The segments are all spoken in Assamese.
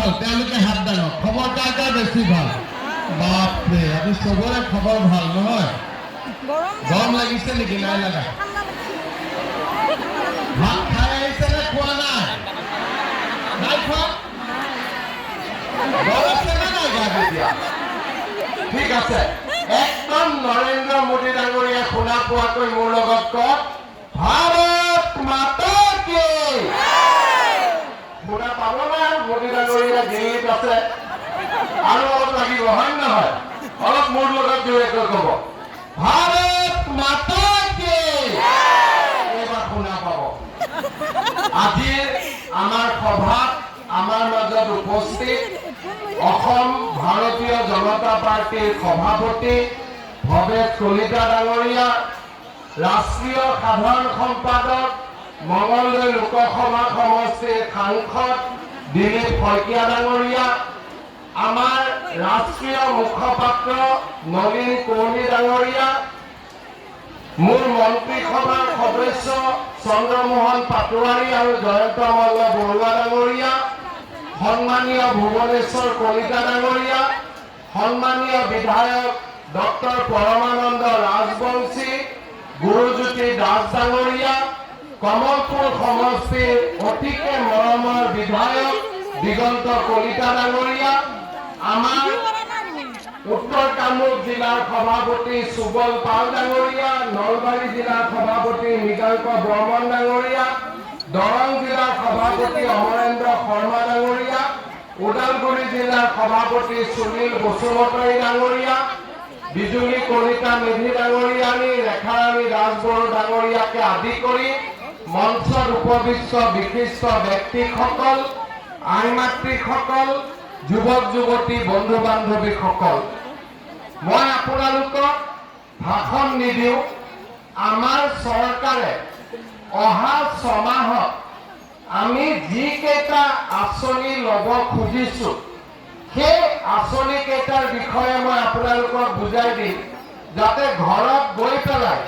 ভাল তেওঁলোকে হাত দাঙক খবৰ কাৰ বেছি ভাল বাপৰে আজি চবৰে খবৰ ভাল নহয় গৰম লাগিছে নেকি নাই লাগা ভাত খাই আহিছে নে খোৱা নাই নাই খোৱা ঠিক আছে একদম নৰেন্দ্ৰ মোদী ডাঙৰীয়া শুনা পোৱাকৈ মোৰ লগত কওক ভাৰত মাতা কি শুনা পাব না মোদী ডাঙৰীয়া গীত আছে আৰু অলপ লাগিব হয় নহয় অলপ মোৰ লগত জোৰেকৈ ক'ব ভাৰত মাতা কি এইবাৰ শুনা পাব আজিৰ আমাৰ সভাত আমাৰ মাজত উপস্থিত অসম ভাৰতীয় জনতা পাৰ্টিৰ সভাপতি ভৱেশ কলিতা ডাঙৰীয়া ৰাষ্ট্ৰীয় সাধাৰণ সম্পাদক মঙলদৈ লোকসভা সমষ্টিৰ সাংসদ দিলীপ শইকীয়া ডাঙৰীয়া আমাৰ ৰাষ্ট্ৰীয় মুখপাত্ৰ নলিন কোঁৱলী ডাঙৰীয়া মোৰ মন্ত্ৰীসভাৰ সদস্য চন্দ্ৰমোহন পাটোৱাৰী আৰু জয়ন্ত মল্ল বৰুৱা ডাঙৰীয়া সন্মানীয় ভুৱনেশ্বৰ কলিতা ডাঙৰীয়া সন্মানীয় বিধায়ক ডক্টৰ পৰমানন্দ ৰাজবংশী গুৰুজ্যোতি দাস ডাঙৰীয়া কমলপুৰ সমষ্টিৰ অতিকে মৰমৰ বিধায়ক দিগন্ত কলিতা ডাঙৰীয়া আমাৰ উত্তৰ কামৰূপ জিলাৰ সভাপতি সুবল পাল ডাঙৰীয়া নলবাৰী জিলাৰ সভাপতি মৃগাংক বৰ্মন ডাঙৰীয়া দৰং জিলাৰ সভাপতি অমৰেন্দ্ৰ শৰ্মা ডাঙৰীয়া ওদালগুৰি জিলাৰ সভাপতি সুনীল বসুমতাৰী ডাঙৰীয়া বিজুলী কলিতা মেধি ডাঙৰীয়ানী ৰেখাৰাণী ৰাজবড়ো ডাঙৰীয়াকে আদি কৰি মঞ্চত উপবিষ্ট বিশিষ্ট ব্যক্তিসকল আই মাতৃসকল যুৱক যুৱতী বন্ধু বান্ধৱীসকল মই আপোনালোকক ভাষণ নিদিওঁ আমাৰ চৰকাৰে অহা 6 মাহত আমি যিকেইটা আঁচনি ল'ব খুজিছো সেই আঁচনি কেইটাৰ বিষয়ে মই আপোনালোকক বুজাই দিম যাতে ঘৰত গৈ পেলাই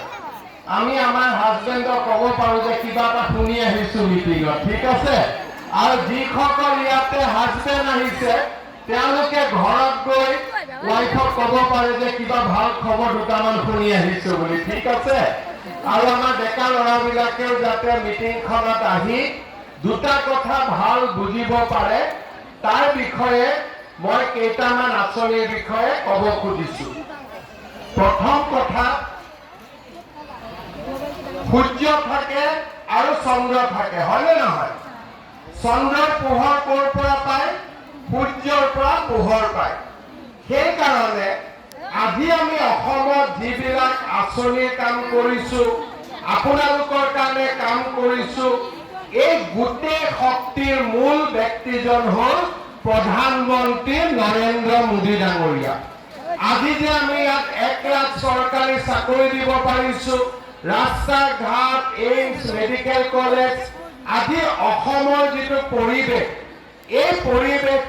আমি আমাৰ হাজবেণ্ডক ক'ব পাৰোঁ যে কিবা এটা শুনি আহিছো মিটিঙত ঠিক আছে আৰু যিসকল ইয়াতে হাজবেণ্ড আহিছে তেওঁলোকে ঘৰত গৈ ৱাইফক ক'ব পাৰে যে কিবা ভাল খবৰ দুটামান শুনি আহিছো বুলি ঠিক আছে আৰু আমাৰ ডেকা ল'ৰাবিলাকেও যাতে মিটিংখনত আহি দুটা কথা ভাল বুজিব পাৰে তাৰ বিষয়ে মই কেইটামান আঁচনিৰ বিষয়ে ক'ব খুজিছো প্ৰথম কথা সূৰ্য থাকে আৰু চন্দ্ৰ থাকে হয়নে নহয় চন্দ্ৰৰ পোহৰ ক'ৰ পৰা পায় সূৰ্যৰ পৰা পোহৰ পায় সেই কাৰণে আজি আমি অসমত যিবিলাক আঁচনিৰ কাম কৰিছো আপোনালোকৰ কাৰণে কাম কৰিছো এই গোটেই শক্তিৰ মূল ব্যক্তিজন হ'ল প্ৰধানমন্ত্ৰী নৰেন্দ্ৰ মোদী ডাঙৰীয়া আজি যে আমি ইয়াত 1 লাখ চৰকাৰী চাকৰি দিব পাৰিছো ৰাস্তা ঘাট এইমছ মেডিকেল কলেজ আজি অসমৰ যিটো পৰিৱেশ এই পৰিৱেশ